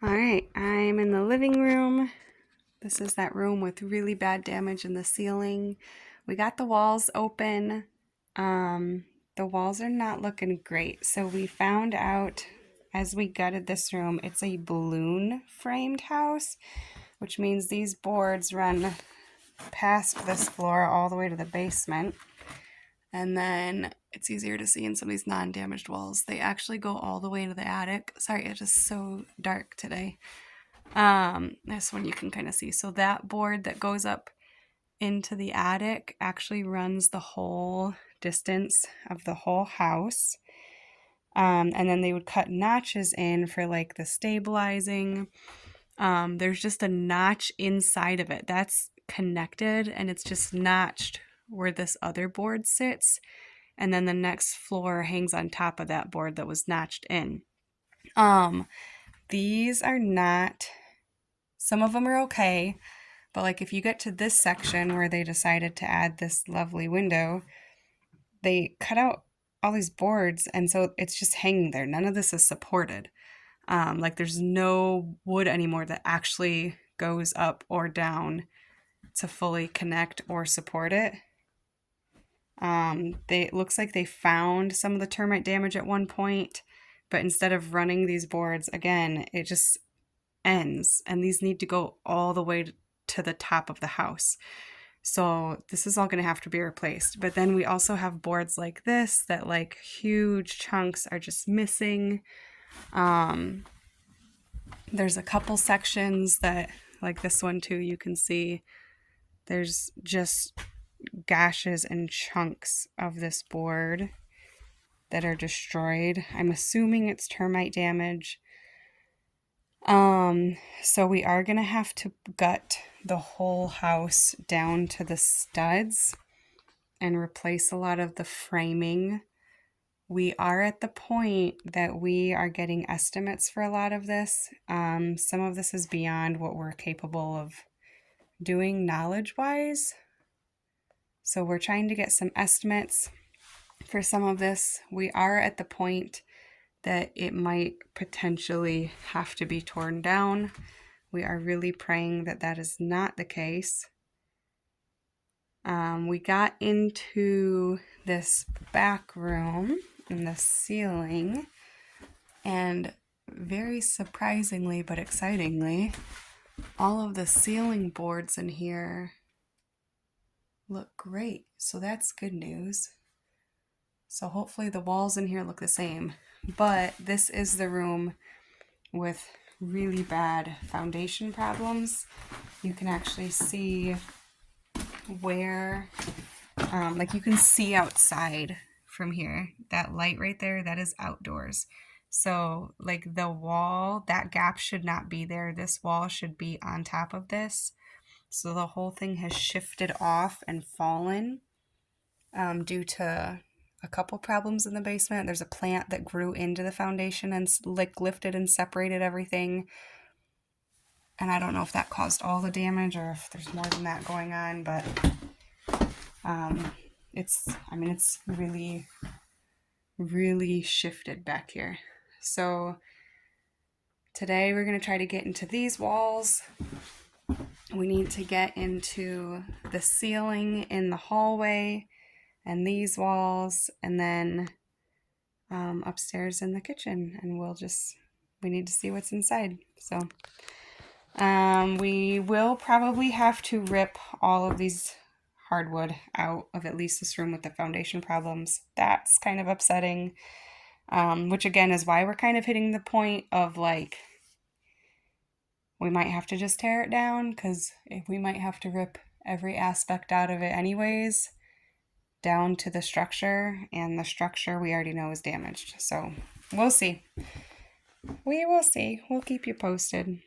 All right, I'm in the living room. This is that room with really bad damage in the ceiling. We got the walls open. The walls are not looking great. So we found out as we gutted this room, it's a balloon framed house, which means these boards run past this floor all the way to the basement. And then it's easier to see in some of these non-damaged walls. They actually go all the way to the attic. Sorry, it's just so dark today. This one you can kind of see. So that board that goes up into the attic actually runs the whole distance of the whole house. And then they would cut notches in for like the stabilizing. There's just a notch inside of it that's connected, and it's just notched where this other board sits. And then the next floor hangs on top of that board that was notched in. These are not, some of them are okay, but like if you get to this section where they decided to add this lovely window, they cut out all these boards, and so it's just hanging there. None of this is supported. Like there's no wood anymore that actually goes up or down to fully connect or support it. It looks like they found some of the termite damage at one point, but instead of running these boards again, it just ends, and these need to go all the way to the top of the house. So this is all going to have to be replaced. But then we also have boards like this that like huge chunks are just missing. There's a couple sections that, like this one too, you can see there's just gashes and chunks of this board that are destroyed. I'm assuming it's termite damage. So we are gonna have to gut the whole house down to the studs and replace a lot of the framing. We are at the point that we are getting estimates for a lot of this. Some of this is beyond what we're capable of doing knowledge-wise. So we're trying to get some estimates for some of this. We are at the point that it might potentially have to be torn down. We are really praying that that is not the case. We got into this back room in the ceiling, and very surprisingly but excitingly, all of the ceiling boards in here look great. So that's good news. So hopefully the walls in here look the same. But this is the room with really bad foundation problems. You can actually see where, like you can see outside from here. That light right there, that is outdoors. So like the wall, that gap should not be there. This wall should be on top of this. So the whole thing has shifted off and fallen due to a couple problems in the basement. There's a plant that grew into the foundation and like lifted and separated everything. And I don't know if that caused all the damage or if there's more than that going on, but it's really, really shifted back here. So today we're going to try to get into these walls. We need to get into the ceiling in the hallway and these walls, and then upstairs in the kitchen, and we need to see what's inside. So we will probably have to rip all of these hardwood out of at least this room with the foundation problems. That's kind of upsetting, which again is why we're kind of hitting the point of like we might have to just tear it down, because we might have to rip every aspect out of it anyways, down to the structure, and the structure we already know is damaged. So we'll see. We will see. We'll keep you posted.